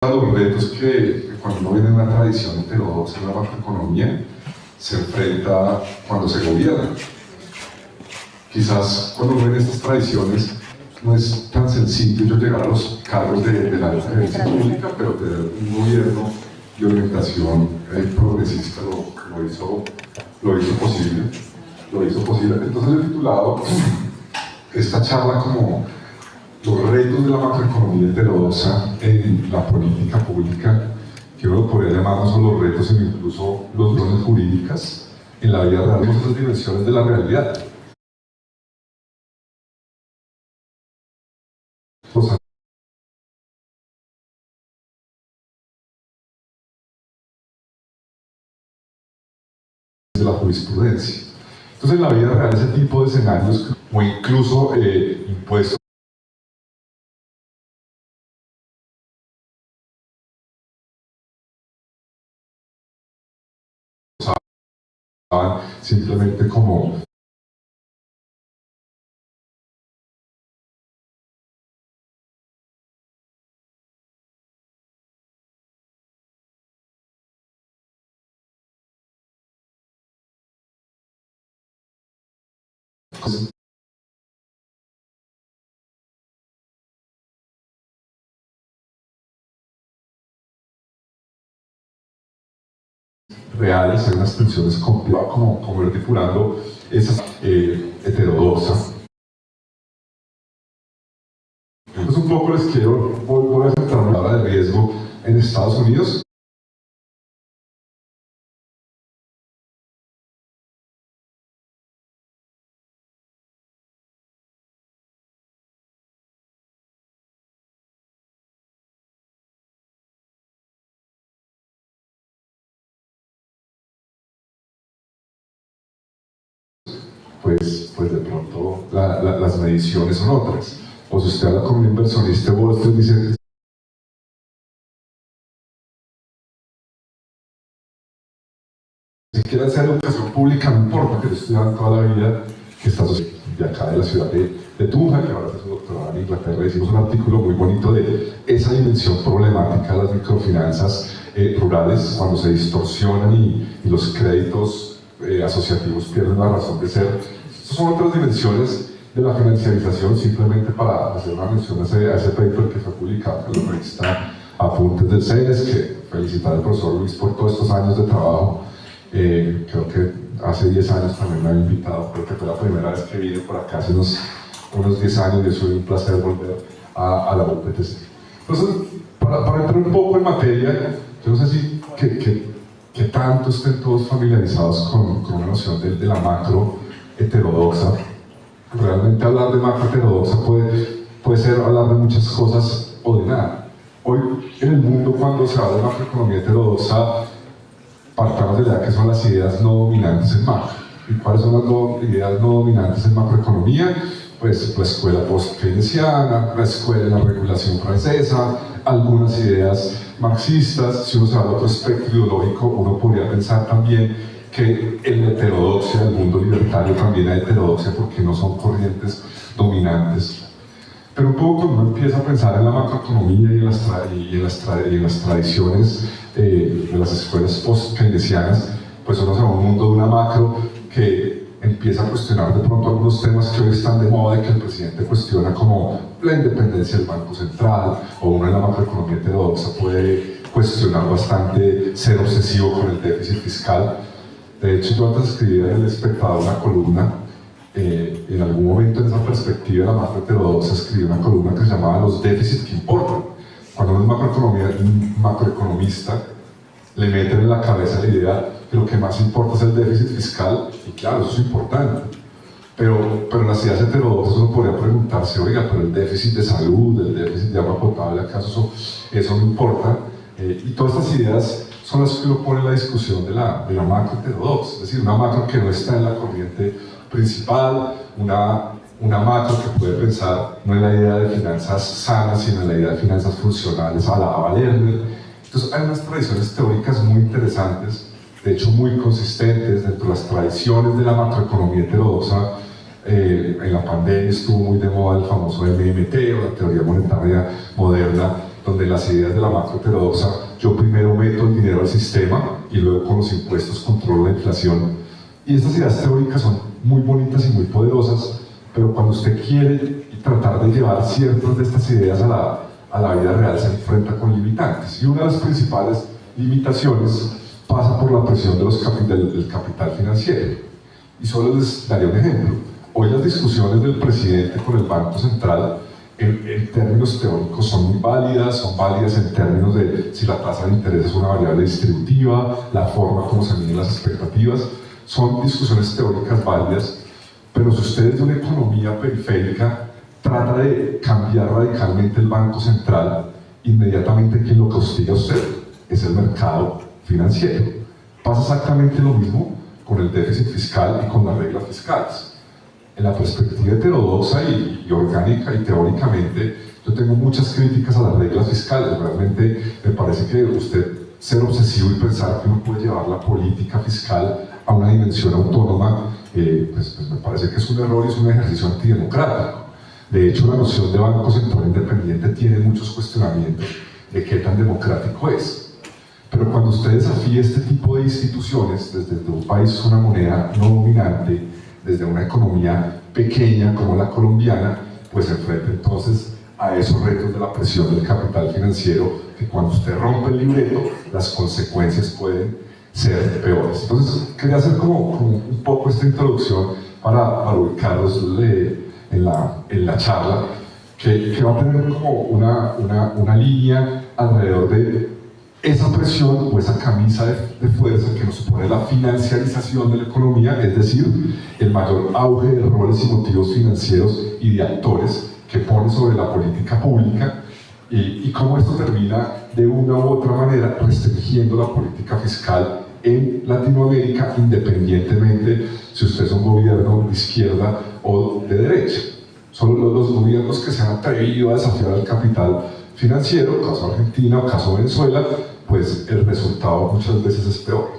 Los retos que cuando uno viene de una tradición heterodoxa en la macroeconomía se enfrenta cuando se gobierna. Quizás cuando uno ve estas tradiciones no es tan sencillo llegar a los cargos de la gerencia pública, pero tener un gobierno de orientación progresista lo hizo posible. Entonces he titulado esta charla como los retos de la macroeconomía heterodoxa en la política pública, que uno podría llamar no solo los retos, sino incluso los dones jurídicas en la vida real, otras dimensiones de la realidad. De la jurisprudencia. Entonces, en la vida real, ese tipo de escenarios, o incluso impuestos, simplemente como reales, hay unas tensiones complejas, como ir depurando esa heterodoxa. Entonces un poco les voy a centrar en la palabra de riesgo en Estados Unidos. Pues de pronto las mediciones son otras. O si usted habla con un inversionista de Wall Street, dice si quiere hacer educación pública, no importa que estudian toda la vida, que está de acá de la ciudad de Tunja, que ahora es un doctorado en Inglaterra. Hicimos un artículo muy bonito de esa dimensión problemática de las microfinanzas rurales, cuando se distorsionan y los créditos asociativos pierden la razón de ser. Estas son otras dimensiones de la financiarización, simplemente para hacer una mención a ese paper que fue publicado en la revista Apuntes del CENES, que felicitar al profesor Luis por todos estos años de trabajo. Creo que hace 10 años también me había invitado, creo que fue la primera vez que vine por acá, hace unos 10 años, y es un placer volver a la UPTC. Entonces, para entrar un poco en materia, yo no sé si que tanto estén todos familiarizados con una noción de la macro heterodoxa. Realmente hablar de macro heterodoxa puede ser hablar de muchas cosas o de nada. Hoy en el mundo, cuando se habla de macroeconomía heterodoxa, partamos de la idea que son las ideas no dominantes en macro. ¿Y cuáles son las ideas no dominantes en macroeconomía? Pues la escuela post-keynesiana, la regulación francesa, algunas ideas marxistas. Si uno se va a otro espectro ideológico, uno podría pensar también que en la heterodoxia del mundo libertario también hay heterodoxia, porque no son corrientes dominantes. Pero un poco cuando uno empieza a pensar en la macroeconomía y en las tradiciones de las escuelas post-keynesianas, pues uno se va a un mundo de una macro que empieza a cuestionar de pronto algunos temas que hoy están de moda y que el presidente cuestiona, como la independencia del Banco Central, o uno en la macroeconomía heterodoxa puede cuestionar bastante ser obsesivo con el déficit fiscal. De hecho, yo antes escribía en El Espectador una columna, en algún momento en esa perspectiva de la macro heterodoxa escribí una columna que se llamaba Los déficits que importan. Cuando uno es macroeconomista, le meten en la cabeza la idea que lo que más importa es el déficit fiscal, y claro, eso es importante. Pero en las ideas heterodoxas uno podría preguntarse, oiga, pero el déficit de salud, el déficit de agua potable, ¿acaso eso no importa? Y todas estas ideas son las que uno pone en la discusión de la macro heterodoxa, es decir, una macro que no está en la corriente principal, una macro que puede pensar no en la idea de finanzas sanas, sino en la idea de finanzas funcionales a la Ava Lerner. Entonces hay unas tradiciones teóricas muy interesantes, de hecho muy consistentes dentro de las tradiciones de la macroeconomía heterodoxa. En la pandemia estuvo muy de moda el famoso MMT, o la teoría monetaria moderna, donde las ideas de la macro heterodoxa, yo primero meto el dinero al sistema y luego con los impuestos controlo la inflación. Y estas ideas teóricas son muy bonitas y muy poderosas, pero cuando usted quiere tratar de llevar ciertas de estas ideas a la vida real, se enfrenta con limitantes. Y una de las principales limitaciones pasa por la presión del capital financiero. Y solo les daré un ejemplo. Hoy las discusiones del presidente con el Banco Central en términos teóricos son muy válidas, son válidas en términos de si la tasa de interés es una variable distributiva, la forma como se miden las expectativas, son discusiones teóricas válidas, pero si usted es de una economía periférica, trata de cambiar radicalmente el Banco Central, inmediatamente quien lo castiga a usted es el mercado financiero. Pasa exactamente lo mismo con el déficit fiscal y con las reglas fiscales. En la perspectiva heterodoxa y orgánica y teóricamente, yo tengo muchas críticas a las reglas fiscales. Realmente me parece que usted ser obsesivo y pensar que uno puede llevar la política fiscal a una dimensión autónoma, pues me parece que es un error y es un ejercicio antidemocrático. De hecho, la noción de Banco Central Independiente tiene muchos cuestionamientos de qué tan democrático es. Pero cuando usted desafía este tipo de instituciones desde un país con una moneda no dominante, desde una economía pequeña como la colombiana, pues se enfrenta entonces a esos retos de la presión del capital financiero, que cuando usted rompe el libreto, las consecuencias pueden ser peores. Entonces, quería hacer como un poco esta introducción para ubicarlos en la charla, que va a tener como una línea alrededor de esa presión o esa camisa de fuerza que nos supone la financiarización de la economía, es decir, el mayor auge de roles y motivos financieros y de actores que pone sobre la política pública, y cómo esto termina de una u otra manera restringiendo la política fiscal en Latinoamérica, independientemente si usted es un gobierno de izquierda o de derecha. Son los gobiernos que se han atrevido a desafiar al capital financiero, caso Argentina o caso Venezuela, pues el resultado muchas veces es peor.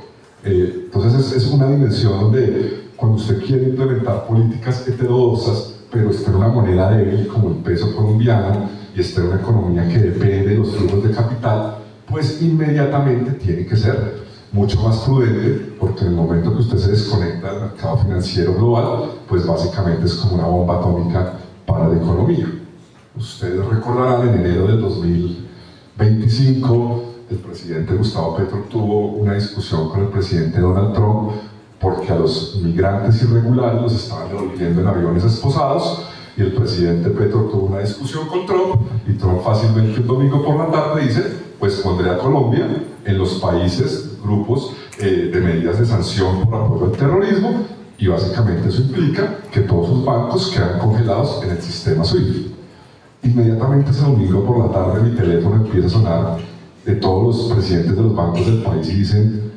Entonces es una dimensión donde cuando usted quiere implementar políticas heterodoxas, pero está en una moneda débil como el peso colombiano y está en una economía que depende de los flujos de capital, pues inmediatamente tiene que ser mucho más prudente, porque en el momento que usted se desconecta del mercado financiero global, pues básicamente es como una bomba atómica para la economía. Ustedes recordarán, en enero del 2025, el presidente Gustavo Petro tuvo una discusión con el presidente Donald Trump porque a los migrantes irregulares los estaban devolviendo en aviones esposados, y el presidente Petro tuvo una discusión con Trump, y Trump fácilmente un domingo por la tarde dice, pues pondré a Colombia en los países, grupos de medidas de sanción por apoyo al terrorismo, y básicamente eso implica que todos sus bancos quedan congelados en el sistema SWIFT. Inmediatamente ese domingo por la tarde mi teléfono empieza a sonar de todos los presidentes de los bancos del país y dicen,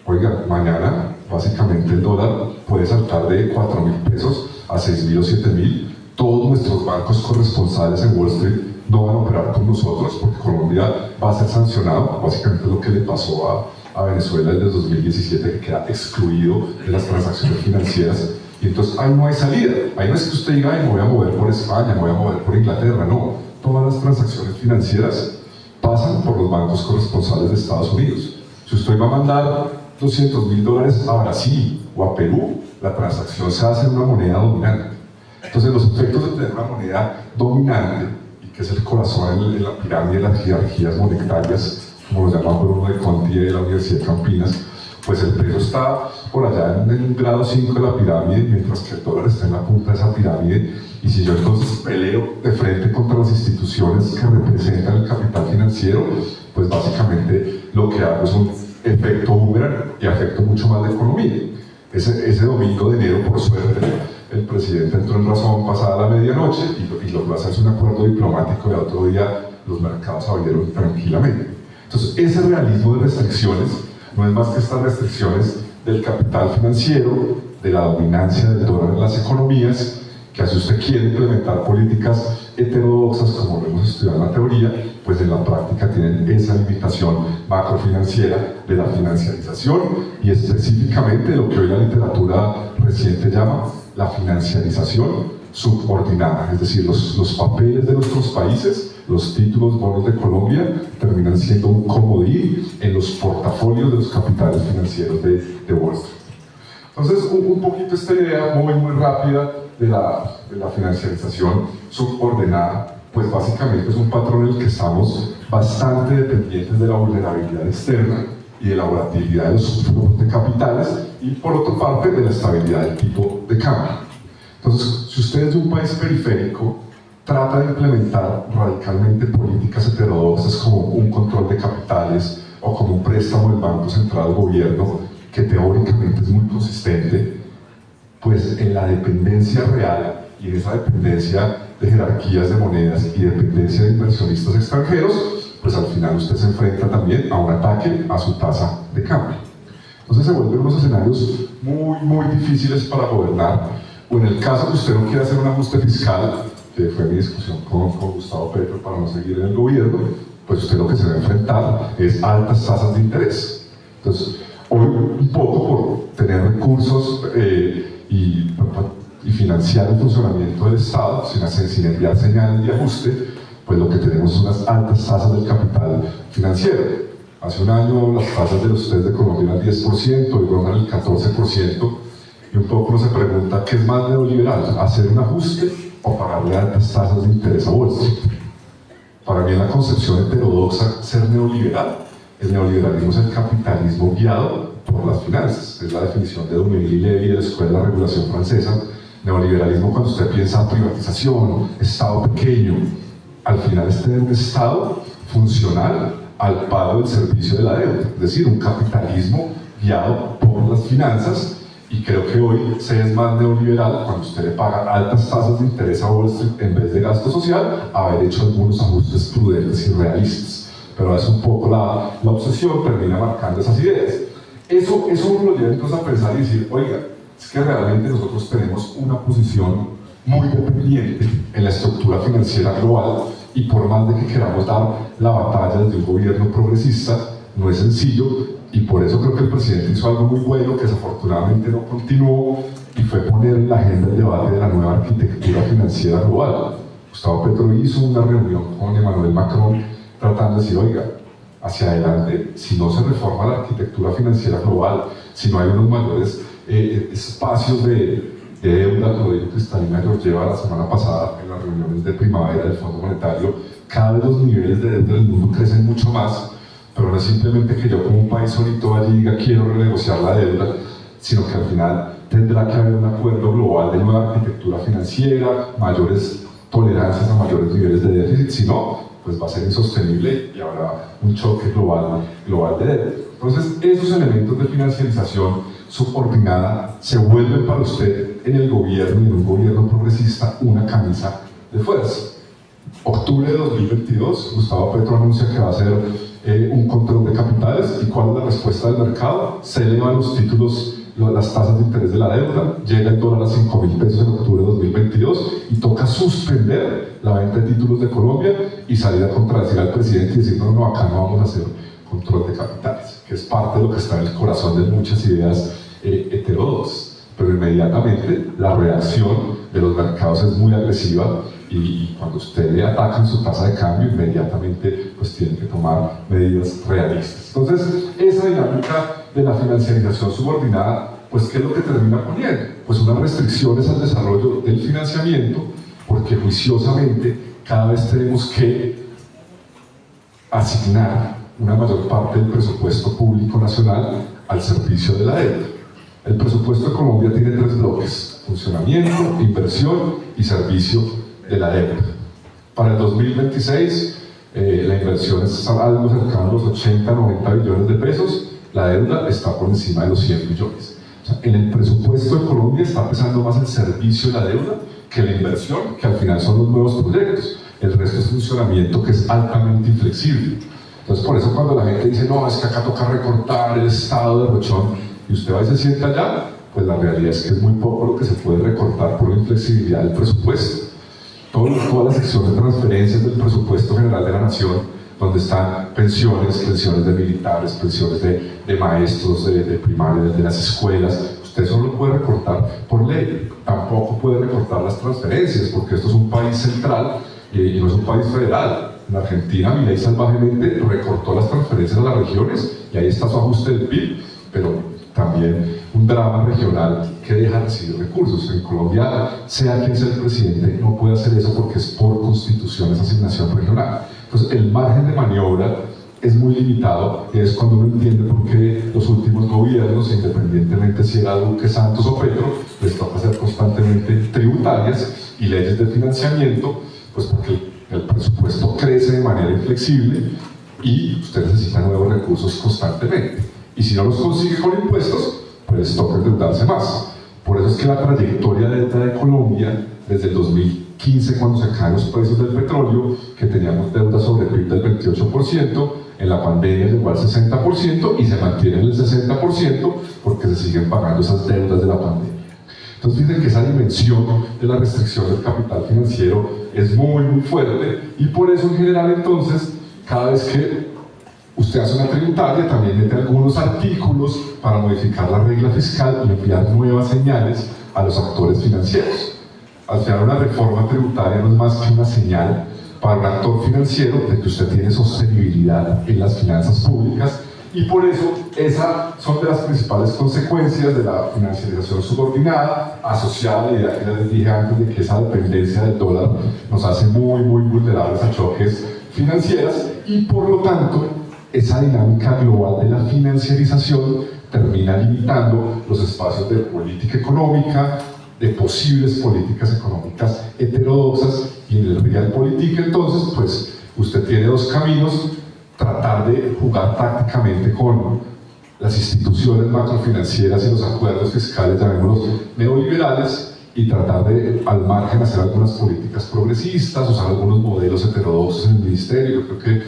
oiga, mañana básicamente el dólar puede saltar de 4.000 pesos a 6.000 o 7.000, todos nuestros bancos corresponsales en Wall Street no van a operar con nosotros porque Colombia va a ser sancionado, básicamente lo que le pasó a Venezuela desde 2017, que queda excluido de las transacciones financieras. Y entonces ahí no hay salida, ahí no es que usted diga, ay, me voy a mover por España, me voy a mover por Inglaterra, no, todas las transacciones financieras pasan por los bancos corresponsales de Estados Unidos. Si usted va a mandar $200.000 a Brasil o a Perú, la transacción se hace en una moneda dominante. Entonces los efectos de tener una moneda dominante, y que es el corazón en la pirámide de las jerarquías monetarias, como lo llama Bruno de Conti de la Universidad de Campinas, pues el peso está por allá en el grado 5 de la pirámide, mientras que el dólar está en la punta de esa pirámide. Y si yo entonces peleo de frente contra las instituciones que representan el capital financiero, pues básicamente lo que hago es un efecto boomerang y afecto mucho más la economía. Ese domingo de enero, por suerte, el presidente entró en razón pasada la medianoche y logró hacerse un acuerdo diplomático, y al otro día los mercados abrieron tranquilamente. Entonces, ese realismo de restricciones no es más que estas restricciones del capital financiero, de la dominancia del dólar en las economías, que si usted quiere implementar políticas heterodoxas, como lo hemos estudiado en la teoría, pues en la práctica tienen esa limitación macrofinanciera de la financiarización, y específicamente lo que hoy la literatura reciente llama la financiarización subordinada, es decir, los papeles de nuestros países Los títulos bonos de Colombia terminan siendo un comodín en los portafolios de los capitales financieros de Wall Street. Entonces, un poquito esta idea muy rápida de la financiarización subordenada, pues básicamente es un patrón en el que estamos bastante dependientes de la vulnerabilidad externa y de la volatilidad de los flujos de capitales, y por otra parte de la estabilidad del tipo de cambio. Entonces, si usted es de un país periférico, trata de implementar radicalmente políticas heterodoxas como un control de capitales o como un préstamo del Banco Central al gobierno, que teóricamente es muy consistente, pues en la dependencia real y en esa dependencia de jerarquías de monedas y dependencia de inversionistas extranjeros, pues al final usted se enfrenta también a un ataque a su tasa de cambio. Entonces se vuelven unos escenarios muy difíciles para gobernar, o en el caso que usted no quiera hacer un ajuste fiscal, que fue mi discusión con Gustavo Petro para no seguir en el gobierno, pues usted lo que se va a enfrentar es altas tasas de interés. Entonces, hoy un poco por tener recursos y financiar el funcionamiento del Estado sin enviar señales de ajuste, pues lo que tenemos son unas altas tasas del capital financiero. Hace un año las tasas de los test de Colombia eran 10%, hoy rondan el 14%, y un poco uno se pregunta, ¿qué es más neoliberal? ¿Hacer un ajuste o pagarle altas tasas de interés a Wall Street? Para mí, en la concepción heterodoxa, ser neoliberal, el neoliberalismo es el capitalismo guiado por las finanzas, es la definición de Domenech y Levy de la Escuela de la Regulación Francesa. Neoliberalismo, cuando usted piensa en privatización, Estado pequeño, al final es tener un Estado funcional al pago del servicio de la deuda, es decir, un capitalismo guiado por las finanzas. Y creo que hoy se es más neoliberal cuando usted le paga altas tasas de interés a Wall Street en vez de gasto social, haber hecho algunos ajustes prudentes y realistas. Pero es un poco la obsesión, termina marcando esas ideas. Eso uno lo lleva entonces a pensar y decir, oiga, es que realmente nosotros tenemos una posición muy dependiente en la estructura financiera global, y por más de que queramos dar la batalla desde un gobierno progresista, no es sencillo. Y por eso creo que el presidente hizo algo muy bueno, que desafortunadamente no continuó, y fue poner en la agenda el debate de la nueva arquitectura financiera global. Gustavo Petro hizo una reunión con Emmanuel Macron tratando de decir, oiga, hacia adelante, si no se reforma la arquitectura financiera global, si no hay unos mayores espacios de deuda, como dijo Cristalina Georgieva la semana pasada en las reuniones de primavera del Fondo Monetario, cada vez los niveles de deuda del mundo crecen mucho más. Pero no es simplemente que yo como un país solito vaya y diga quiero renegociar la deuda, sino que al final tendrá que haber un acuerdo global de nueva arquitectura financiera, mayores tolerancias a mayores niveles de déficit. Si no, pues va a ser insostenible y habrá un choque global de deuda. Entonces, esos elementos de financiarización subordinada se vuelven para usted en el gobierno y en un gobierno progresista una camisa de fuerza. Octubre de 2022, Gustavo Petro anuncia que va a hacer un control de capitales. ¿Y cuál es la respuesta del mercado? Se elevan los títulos, las tasas de interés de la deuda, llega el dólar a 5.000 pesos en octubre de 2022 y toca suspender la venta de títulos de Colombia y salir a contradecir al presidente y decir no, acá no vamos a hacer control de capitales, que es parte de lo que está en el corazón de muchas ideas heterodoxas. Pero inmediatamente la reacción de los mercados es muy agresiva, y cuando usted le atacan su tasa de cambio, inmediatamente pues tiene que tomar medidas realistas. Entonces, esa dinámica de la financiarización subordinada, pues ¿qué es lo que termina poniendo? Pues unas restricciones al desarrollo del financiamiento, porque juiciosamente cada vez tenemos que asignar una mayor parte del presupuesto público nacional al servicio de la deuda. El presupuesto de Colombia tiene 3 bloques: funcionamiento, inversión y servicio de la deuda. Para el 2026, la inversión es algo cercano a los 80-90 billones de pesos, la deuda está por encima de los 100 billones. O sea, en el presupuesto de Colombia está pesando más el servicio de la deuda que la inversión, que al final son los nuevos proyectos. El resto es funcionamiento, que es altamente inflexible. Entonces, por eso cuando la gente dice, no, es que acá toca recortar el estado de rochón, y usted va y se sienta allá, pues la realidad es que es muy poco lo que se puede recortar por la inflexibilidad del presupuesto. Toda la sección de transferencias del presupuesto general de la nación, donde están pensiones de militares, pensiones de maestros de primaria, de las escuelas, usted solo puede recortar por ley. Tampoco puede recortar las transferencias, porque esto es un país central y no es un país federal. En Argentina, Milei salvajemente recortó las transferencias a las regiones y ahí está su ajuste del PIB, pero también un drama regional que deja de recibir recursos. En Colombia, sea quien sea el presidente, no puede hacer eso porque es por constitución esa asignación regional. Entonces, el margen de maniobra es muy limitado, y es cuando uno entiende por qué los últimos gobiernos, independientemente si era Duque, Santos o Petro, les toca hacer constantemente tributarias y leyes de financiamiento, pues porque el presupuesto crece de manera inflexible y usted necesita nuevos recursos constantemente. Y si no los consigue con impuestos, pues toca endeudarse más. Por eso es que la trayectoria de deuda de Colombia, desde el 2015, cuando se caen los precios del petróleo, que teníamos deuda sobre el PIB del 28%, en la pandemia llegó al 60% y se mantiene en el 60% porque se siguen pagando esas deudas de la pandemia. Entonces fíjense que esa dimensión de la restricción del capital financiero es muy fuerte, y por eso en general entonces, cada vez que usted hace una tributaria, también mete algunos artículos para modificar la regla fiscal y enviar nuevas señales a los actores financieros. Al final, una reforma tributaria no es más que una señal para un actor financiero de que usted tiene sostenibilidad en las finanzas públicas, y por eso esas son de las principales consecuencias de la financiarización subordinada, asociada a la idea que les dije antes de que esa dependencia del dólar nos hace muy vulnerables a choques financieros, y por lo tanto esa dinámica global de la financiarización termina limitando los espacios de política económica, de posibles políticas económicas heterodoxas, y en el realpolitik entonces pues usted tiene dos caminos: tratar de jugar tácticamente con las instituciones macrofinancieras y los acuerdos fiscales, llamémoslos neoliberales, y tratar de, al margen, hacer algunas políticas progresistas, usar algunos modelos heterodoxos en el ministerio. Yo creo que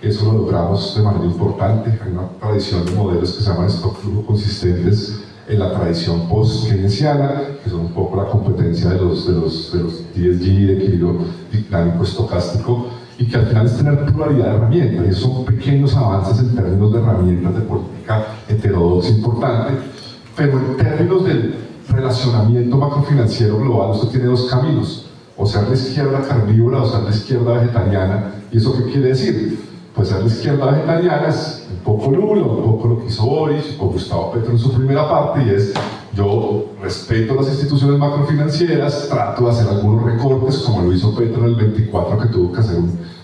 eso lo logramos de manera importante. Hay una tradición de modelos que se llaman stock flujo consistentes en la tradición post-keynesiana, que son un poco la competencia de los DSG, de equilibrio dinámico estocástico, y que al final es tener pluralidad de herramientas, y esos son pequeños avances en términos de herramientas de política heterodoxa importante. Pero en términos del relacionamiento macrofinanciero global, usted tiene dos caminos: o ser la izquierda carnívora o ser la izquierda vegetariana. ¿Y eso qué quiere decir? Pues ser la izquierda vegetariana es un poco Lula, un poco lo que hizo Boris o Gustavo Petro en su primera parte, y es: yo respeto las instituciones macrofinancieras, trato de hacer algunos recortes, como lo hizo Petro en el 24, que tuvo que hacer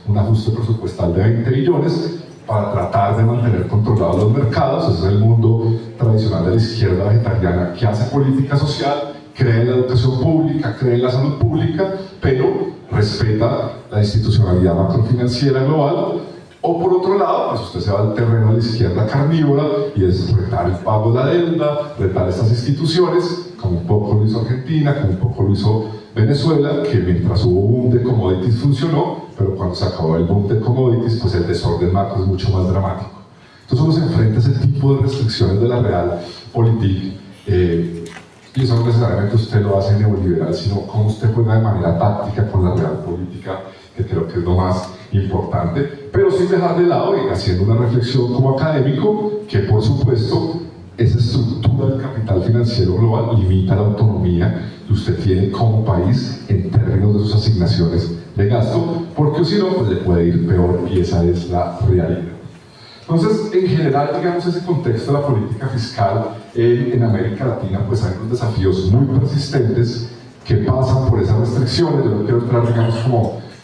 un ajuste presupuestal de 20 billones para tratar de mantener controlados los mercados. Ese es el mundo tradicional de la izquierda vegetariana, que hace política social, cree en la educación pública, cree en la salud pública, pero respeta la institucionalidad macrofinanciera global. O por otro lado, pues usted se va al terreno de la izquierda carnívora, y es retar el pago de la deuda, retar estas instituciones, como un poco lo hizo Argentina, como un poco lo hizo Venezuela, que mientras hubo boom de commodities funcionó, pero cuando se acabó el boom de commodities, pues el desorden macro es mucho más dramático. Entonces uno se enfrenta a ese tipo de restricciones de la realpolitik, y eso no necesariamente usted lo hace neoliberal, sino cómo usted juega de manera táctica con la realpolitik, que creo que es lo más importante, pero sin dejar de lado y haciendo una reflexión como académico, que por supuesto esa estructura del capital financiero global limita la autonomía que usted tiene como país en términos de sus asignaciones de gasto, porque si no, pues le puede ir peor, y esa es la realidad. Entonces, en general, digamos, ese contexto de la política fiscal en América Latina, pues hay unos desafíos muy persistentes que pasan por esas restricciones. Yo no quiero entrar, digamos,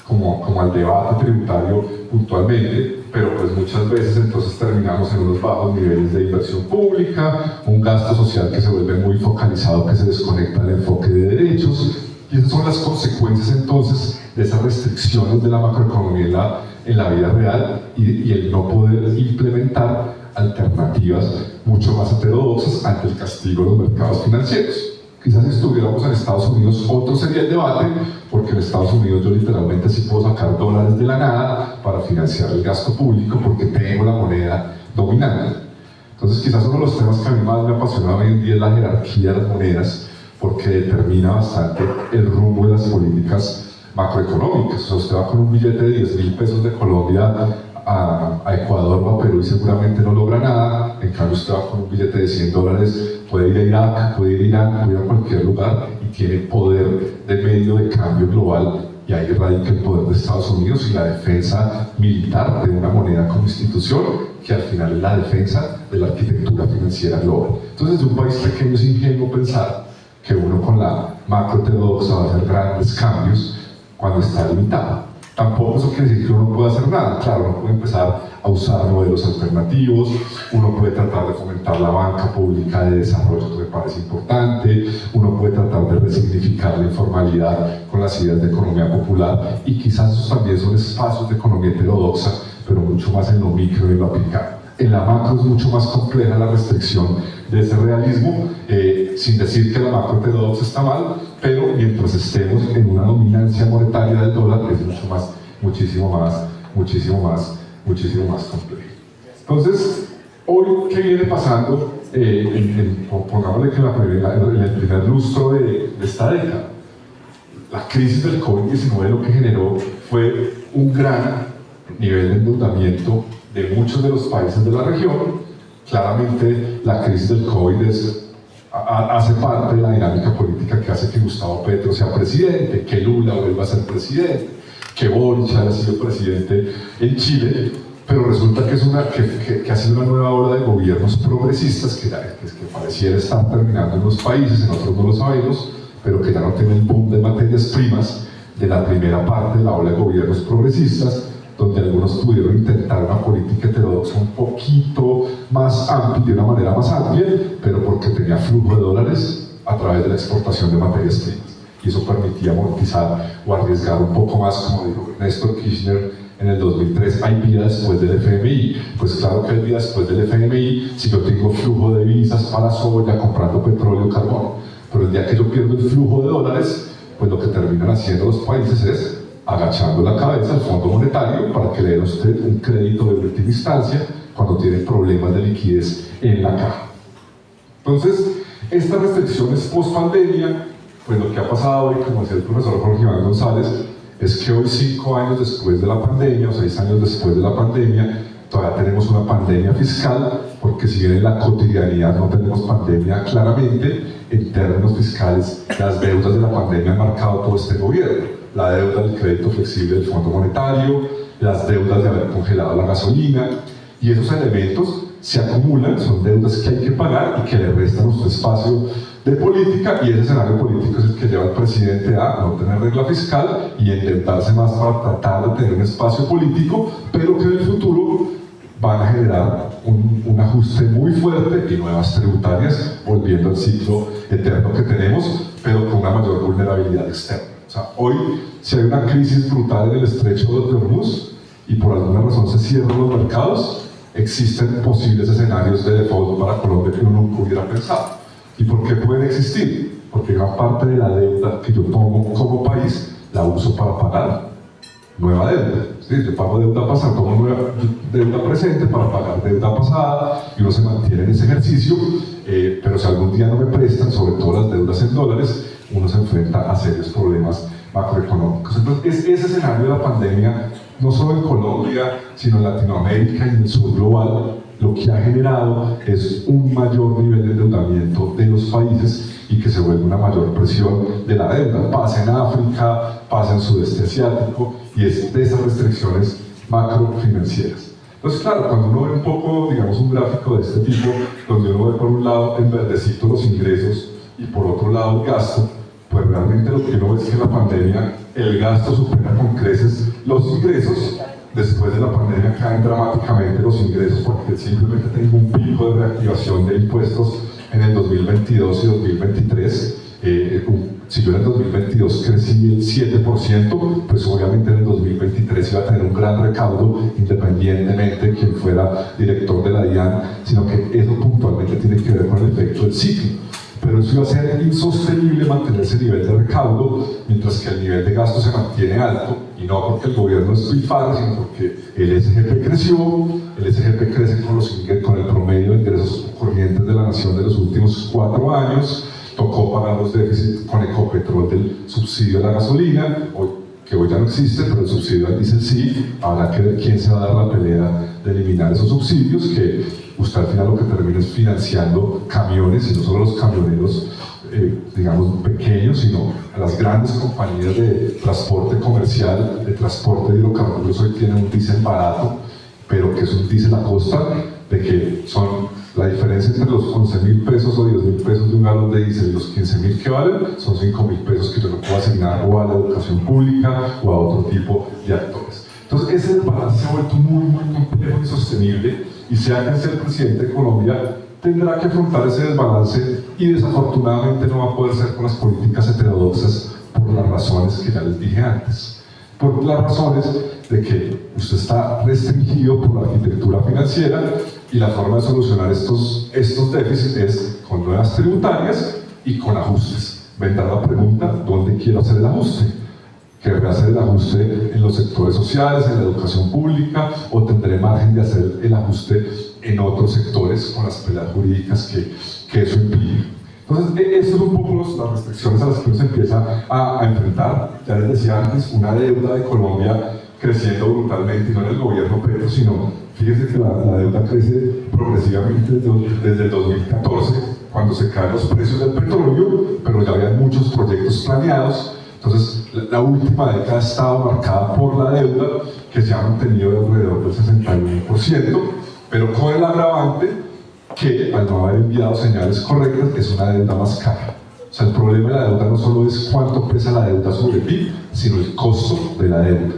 como al debate tributario puntualmente, pero pues muchas veces entonces terminamos en unos bajos niveles de inversión pública, un gasto social que se vuelve muy focalizado, que se desconecta del enfoque de derechos, y esas son las consecuencias entonces de esas restricciones de la macroeconomía en la vida real, y el no poder implementar alternativas mucho más heterodoxas ante el castigo de los mercados financieros. Quizás si estuviéramos en Estados Unidos otro sería el debate, porque en Estados Unidos yo literalmente sí puedo sacar dólares de la nada para financiar el gasto público porque tengo la moneda dominante. Entonces quizás uno de los temas que a mí más me apasiona hoy en día es la jerarquía de las monedas, porque determina bastante el rumbo de las políticas macroeconómicas. O sea, usted va con un billete de 10.000 pesos de Colombia a Ecuador o a Perú y seguramente no logra nada. En cambio, usted va con un billete de $100, puede ir a Irak, puede ir a Irán, puede ir a cualquier lugar, y tiene poder de medio de cambio global y ahí radica el poder de Estados Unidos y la defensa militar de una moneda como institución, que al final es la defensa de la arquitectura financiera global. Entonces, de un país pequeño es ingenuo pensar que uno con la macro heterodoxa va a hacer grandes cambios cuando está limitado. Tampoco eso quiere decir que uno no pueda hacer nada. Claro, uno puede empezar a usar modelos alternativos, uno puede tratar de fomentar la banca pública de desarrollo, que me parece importante, uno puede tratar de resignificar la informalidad con las ideas de economía popular, y quizás esos también son espacios de economía heterodoxa, pero mucho más en lo micro y en lo aplicado. En la macro es mucho más compleja la restricción de ese realismo, sin decir que la macro heterodoxa está mal, pero mientras estemos en una dominancia monetaria del dólar es muchísimo más complejo. Entonces, hoy, ¿qué viene pasando? Pongámosle que en el primer lustro de esta década, la crisis del COVID-19 lo que generó fue un gran nivel de endeudamiento de muchos de los países de la región. Claramente la crisis del COVID hace parte de la dinámica política que hace que Gustavo Petro sea presidente, que Lula vuelva a ser presidente, que Boric haya sido presidente en Chile, pero resulta que ha sido una nueva ola de gobiernos progresistas que pareciera estar terminando en los países, en otros no lo sabemos, pero que ya no tienen el boom de materias primas de la primera parte de la ola de gobiernos progresistas, donde algunos pudieron intentar una política heterodoxa un poquito más amplia, de una manera más amplia, pero porque tenía flujo de dólares a través de la exportación de materias primas. Y eso permitía amortizar o arriesgar un poco más, como dijo Néstor Kirchner en el 2003, hay vida después del FMI. Pues claro que hay vida después del FMI si yo tengo flujo de divisas para soya, comprando petróleo, carbón. Pero el día que yo pierdo el flujo de dólares, pues lo que terminan haciendo los países es agachando la cabeza al Fondo Monetario para que le den a usted un crédito de última instancia cuando tiene problemas de liquidez en la caja. Entonces, estas restricciones post-pandemia, pues lo que ha pasado hoy, como decía el profesor Jorge Iván González, es que hoy, 5 años después de la pandemia, o 6 años después de la pandemia, todavía tenemos una pandemia fiscal, porque si bien en la cotidianidad no tenemos pandemia claramente, en términos fiscales, las deudas de la pandemia han marcado todo este gobierno. La deuda del crédito flexible del Fondo Monetario, las deudas de haber congelado la gasolina, y esos elementos se acumulan, son deudas que hay que pagar y que le restan nuestro espacio de política, y ese escenario político es el que lleva al presidente a no tener regla fiscal y endeudarse más para tratar de tener un espacio político, pero que en el futuro van a generar un ajuste muy fuerte y nuevas tributarias, volviendo al ciclo eterno que tenemos, pero con una mayor vulnerabilidad externa. O sea, hoy, si hay una crisis brutal en el estrecho de Hormuz y por alguna razón se cierran los mercados, existen posibles escenarios de default para Colombia que uno nunca hubiera pensado. ¿Y por qué pueden existir? Porque gran parte de la deuda que yo tomo como país la uso para pagar nueva deuda. ¿Sí? Yo pago deuda pasada, tomo nueva deuda presente para pagar deuda pasada, y uno se mantiene en ese ejercicio, pero si algún día no me prestan, sobre todo las deudas en dólares, uno se enfrenta a serios problemas macroeconómicos. Entonces, ese escenario de la pandemia, no solo en Colombia, sino en Latinoamérica y en el sur global, lo que ha generado es un mayor nivel de endeudamiento de los países y que se vuelve una mayor presión de la deuda. Pasa en África, pasa en Sudeste Asiático, y es de esas restricciones macrofinancieras. Entonces, claro, cuando uno ve un poco, digamos, un gráfico de este tipo, donde uno ve por un lado en verdecito los ingresos y por otro lado el gasto, pues realmente lo que uno ve es que en la pandemia el gasto supera con creces los ingresos. Después de la pandemia caen dramáticamente los ingresos porque simplemente tengo un pico de reactivación de impuestos en el 2022 y 2023. Si yo en el 2022 crecí el 7%, pues obviamente en el 2023 iba a tener un gran recaudo independientemente de quien fuera director de la DIAN, sino que eso puntualmente tiene que ver con el efecto del ciclo. Pero eso iba a ser insostenible mantener ese nivel de recaudo, mientras que el nivel de gasto se mantiene alto, y no porque el gobierno despilfarre, sino porque el SGP creció. El SGP crece con el promedio de ingresos corrientes de la nación de los últimos 4 años, tocó pagar los déficits con Ecopetrol del subsidio a la gasolina, que hoy ya no existe, pero el subsidio al diésel sí. Habrá que ver quién se va a dar la pelea de eliminar esos subsidios, que usted al final lo que termina es financiando camiones, y no solo los camioneros digamos, pequeños, sino a las grandes compañías de transporte comercial, de transporte de hidrocarburos. Hoy tienen un diésel barato, pero que es un diésel a costa de que son la diferencia entre los 11.000 pesos o 10.000 pesos de un galón de diésel y los 15.000 que valen, son 5.000 pesos que yo no puedo asignar o a la educación pública o a otro tipo de actores. Entonces ese desbalance se ha vuelto muy, muy complejo y sostenible, y sea quien sea el presidente de Colombia, tendrá que afrontar ese desbalance, y desafortunadamente no va a poder ser con las políticas heterodoxas por las razones que ya les dije antes. Por las razones de que usted está restringido por la arquitectura financiera, y la forma de solucionar estos déficits es con nuevas tributarias y con ajustes. Vendrá la pregunta, ¿dónde quiero hacer el ajuste? ¿Querré hacer el ajuste en los sectores sociales, en la educación pública, o tendré margen de hacer el ajuste en otros sectores con las peleas jurídicas que eso implica? Entonces, estas son un poco las restricciones a las que uno se empieza a enfrentar. Ya les decía antes, una deuda de Colombia creciendo brutalmente, y no en el gobierno Petro, sino, fíjense que la deuda crece progresivamente desde el 2014, cuando se caen los precios del petróleo, pero ya había muchos proyectos planeados. Entonces, la última década ha estado marcada por la deuda, que se ha mantenido de alrededor del 61%, pero con el agravante que, al no haber enviado señales correctas, es una deuda más cara. O sea, el problema de la deuda no solo es cuánto pesa la deuda sobre el PIB, sino el costo de la deuda.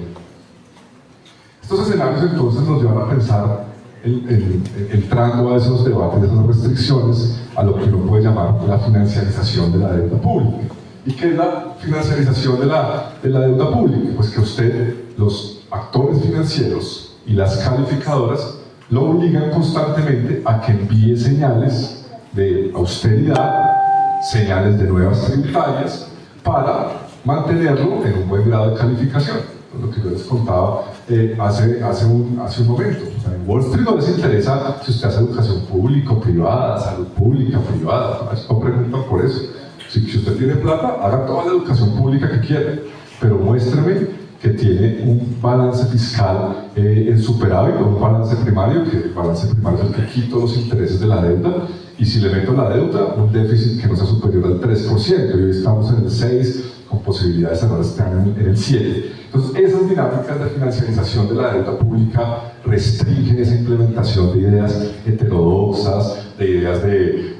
Estos escenarios entonces nos llevan a pensar, entrando a esos debates, a esas restricciones, a lo que uno puede llamar la financiarización de la deuda pública. ¿Y qué es la financiarización de la deuda pública? Pues que usted, los actores financieros y las calificadoras lo obligan constantemente a que envíe señales de austeridad, señales de nuevas tributarias, para mantenerlo en un buen grado de calificación. Lo que yo les contaba hace un momento. O sea, en Wall Street no les interesa si usted hace educación pública o privada, salud pública o privada, no preguntan por eso. Si usted tiene plata, haga toda la educación pública que quiera, pero muéstreme que tiene un balance fiscal en superávit, o un balance primario, que el balance primario es el que quita los intereses de la deuda, y si le meto la deuda, un déficit que no sea superior al 3%, y hoy estamos en el 6%, con posibilidad de cerrar este año en el 7%. Entonces, esas dinámicas de financiarización de la deuda pública restringen esa implementación de ideas heterodoxas, de ideas de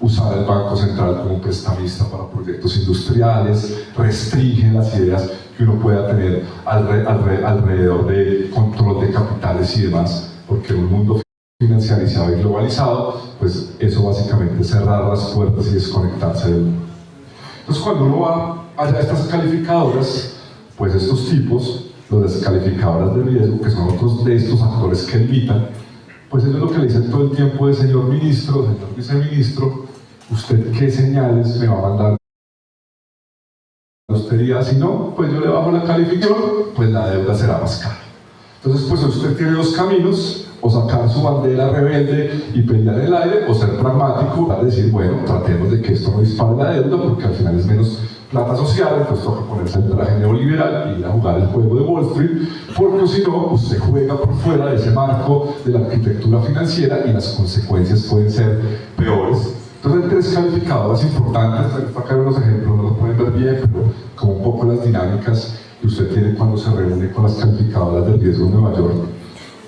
usar el Banco Central como prestamista para proyectos industriales, restringen las ideas que uno pueda tener alrededor de control de capitales y demás, porque en un mundo financiarizado y globalizado, pues eso básicamente es cerrar las puertas y desconectarse del mundo. Entonces, cuando uno va allá a estas calificadoras, pues estos tipos, las calificadoras de riesgo, que son otros de estos actores que invitan, pues ellos lo que le dicen todo el tiempo es: señor ministro, señor viceministro, ¿usted qué señales me va a mandar? Usted diría, si no, pues yo le bajo la calificación, pues la deuda será más cara. Entonces, pues usted tiene dos caminos: o sacar su bandera rebelde y pelear en el aire, o ser pragmático, para decir, bueno, tratemos de que esto no dispare la deuda, porque al final es menos plata social, entonces toca ponerse el traje neoliberal y ir a jugar el juego de Wall Street, porque si no, usted juega por fuera de ese marco de la arquitectura financiera y las consecuencias pueden ser peores. Entonces hay tres calificadoras importantes, acá hay unos ejemplos, no lo pueden ver bien, pero como un poco las dinámicas que usted tiene cuando se reúne con las calificadoras del riesgo en Nueva York.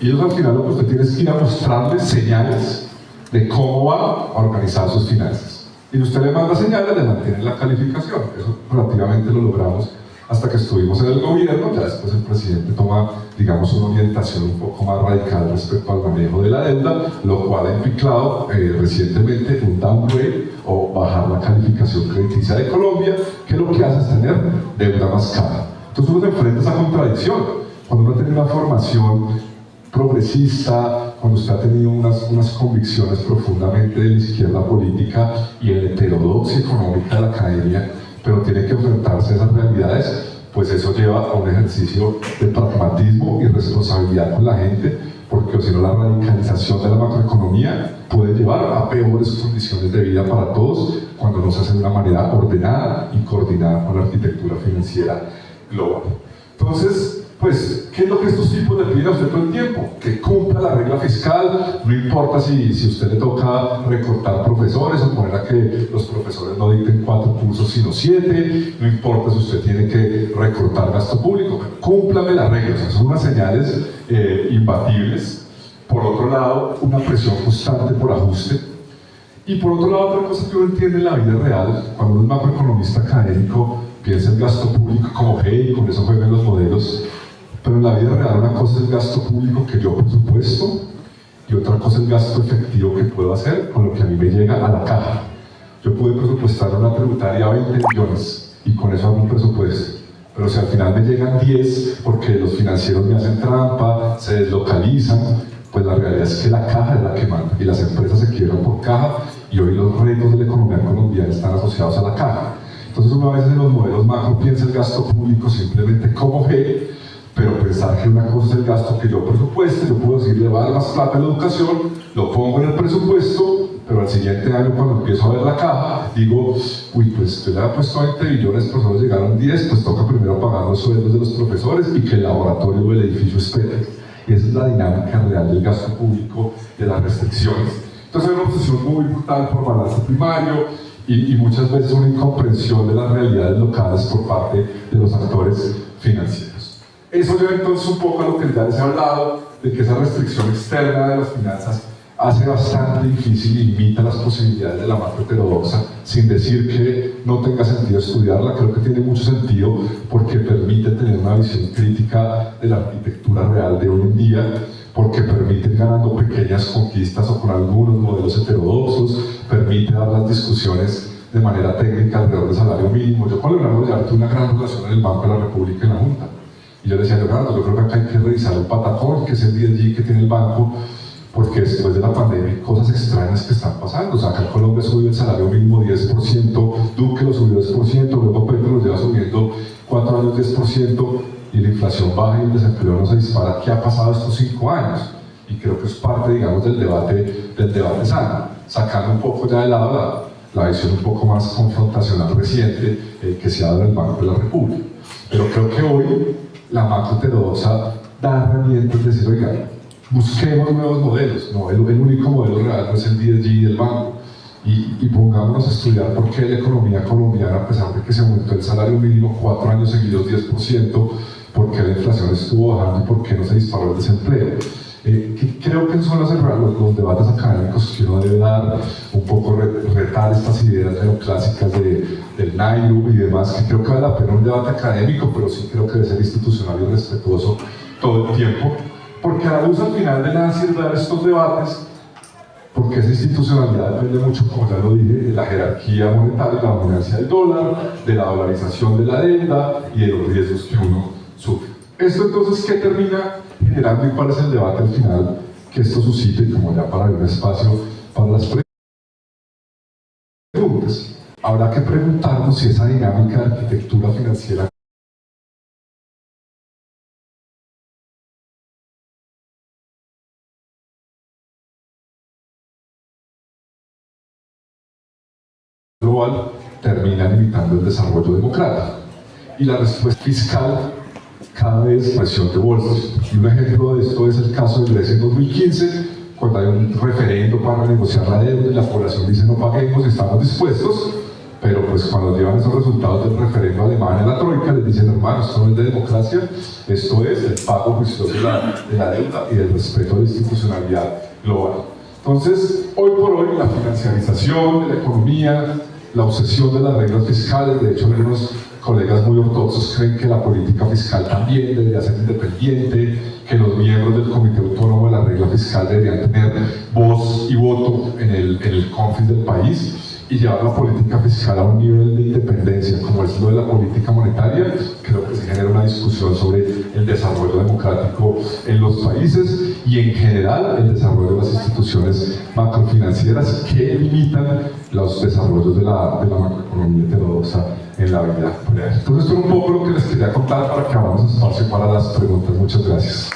Y ellos al final lo que usted tiene es que ir a mostrarles señales de cómo va a organizar sus finanzas. Y usted le manda señales, le mantiene la calificación. Eso relativamente lo logramos hasta que estuvimos en el gobierno. Ya después el presidente toma, digamos, una orientación un poco más radical respecto al manejo de la deuda, lo cual ha implicado recientemente un downgrade o bajar la calificación crediticia de Colombia, que lo que hace es tener deuda más cara. Entonces uno se enfrenta a esa contradicción. Cuando uno tiene una formación progresista, cuando usted ha tenido unas convicciones profundamente de la izquierda política y en la heterodoxia económica de la academia, pero tiene que enfrentarse a esas realidades, pues eso lleva a un ejercicio de pragmatismo y responsabilidad con la gente, porque si no, la radicalización de la macroeconomía puede llevar a peores condiciones de vida para todos cuando no se hace de una manera ordenada y coordinada con la arquitectura financiera global. Entonces, Pues, ¿qué es lo que estos tipos le piden a usted todo el tiempo? Que cumpla la regla fiscal, no importa si a usted le toca recortar profesores o poner a que los profesores no dicten 4 cursos sino 7, no importa si usted tiene que recortar gasto público, cúmplame las reglas. O sea, son unas señales imbatibles. Por otro lado, una presión constante por ajuste. Y por otro lado, otra cosa que uno entiende en la vida real, cuando uno es macroeconomista académico, piensa en gasto público como G y con eso juegan los modelos. Pero en la vida real una cosa es el gasto público que yo presupuesto y otra cosa es el gasto efectivo que puedo hacer con lo que a mí me llega a la caja. Yo pude presupuestar una tributaria a 20 millones y con eso hago un presupuesto. Pero si al final me llegan 10 porque los financieros me hacen trampa, se deslocalizan, pues la realidad es que la caja es la que manda y las empresas se quiebran por caja y hoy los retos de la economía colombiana están asociados a la caja. Entonces uno a veces en los modelos macro piensa el gasto público simplemente como G, pero pensar que una cosa es el gasto que yo presupueste, yo puedo decir, le va a dar más plata a la educación, lo pongo en el presupuesto, pero al siguiente año cuando empiezo a ver la caja, digo, uy, pues yo le había puesto 20 billones, los profesores llegaron 10, pues toca primero pagar los sueldos de los profesores y que el laboratorio o el edificio espere. Y esa es la dinámica real del gasto público, de las restricciones. Entonces hay una obsesión muy brutal por balance primario y muchas veces una incomprensión de las realidades locales por parte de los actores financieros. Eso lleva entonces un poco a lo que ya les he hablado, de que esa restricción externa de las finanzas hace bastante difícil y limita las posibilidades de la macro heterodoxa, sin decir que no tenga sentido estudiarla. Creo que tiene mucho sentido porque permite tener una visión crítica de la arquitectura real de hoy en día, porque permite ir ganando pequeñas conquistas o con algunos modelos heterodoxos, permite dar las discusiones de manera técnica alrededor del salario mínimo. Yo con Leonardo Villar tuve una gran relación en el Banco de la República en la Junta. Y yo le decía, Leonardo, yo creo que acá hay que revisar el patacón, que es el DSG que tiene el banco, porque después de la pandemia hay cosas extrañas que están pasando. O sea, acá en Colombia subió el salario mínimo 10%, Duque lo subió 10%, luego Petro lo lleva subiendo 4 años 10%, y la inflación baja y el desempleo no se dispara. ¿Qué ha pasado estos 5 años? Y creo que es parte, digamos, del debate sano, sacando un poco ya de lado la visión un poco más confrontacional reciente que se ha dado en el Banco de la República. Pero creo que hoy la macro heterodoxa da herramientas de decir, oiga, busquemos nuevos modelos. No, el único modelo real no es el DSG del banco. Y pongámonos a estudiar por qué la economía colombiana, a pesar de que se aumentó el salario mínimo 4 años seguidos 10%, por qué la inflación estuvo bajando y por qué no se disparó el desempleo. Creo que son los debates académicos que uno debe dar, un poco retar estas ideas neoclásicas del Nairu y demás, que creo que vale la pena un debate académico, pero sí creo que debe ser institucional y respetuoso todo el tiempo, porque a la luz al final de nada sirve dar estos debates, porque esa institucionalidad depende mucho, como ya lo dije, de la jerarquía monetaria, la dominancia del dólar, de la dolarización de la deuda y de los riesgos que uno sufre. Esto entonces, ¿qué termina generando y cuál es el debate al final que esto suscita? Y como ya para abrir un espacio para las preguntas, habrá que preguntarnos si esa dinámica de arquitectura financiera global termina limitando el desarrollo democrático. Y la respuesta fiscal cada vez presión de bolsas. Y un ejemplo de esto es el caso de Grecia en 2015, cuando hay un referendo para renegociar la deuda y la población dice no paguemos, estamos dispuestos, pero pues cuando llevan esos resultados del referendo alemán en la troika les dicen, hermano, esto no es de democracia, esto es el pago juicioso de la deuda y del respeto a la institucionalidad global. Entonces, hoy por hoy la financiarización de la economía, la obsesión de las reglas fiscales, de hecho algunos colegas muy ortodoxos creen que la política fiscal también debería ser independiente, que los miembros del Comité Autónomo de la Regla Fiscal deberían tener voz y voto en el CONFIS del país y llevar la política fiscal a un nivel de independencia como es lo de la política monetaria. Creo que se genera una discusión sobre el desarrollo democrático en los países y en general el desarrollo de las instituciones macrofinancieras que limitan los desarrollos de la macroeconomía heterodoxa en la vida real. Entonces esto es un poco lo que les quería contar para que abramos espacio para las preguntas. Muchas gracias.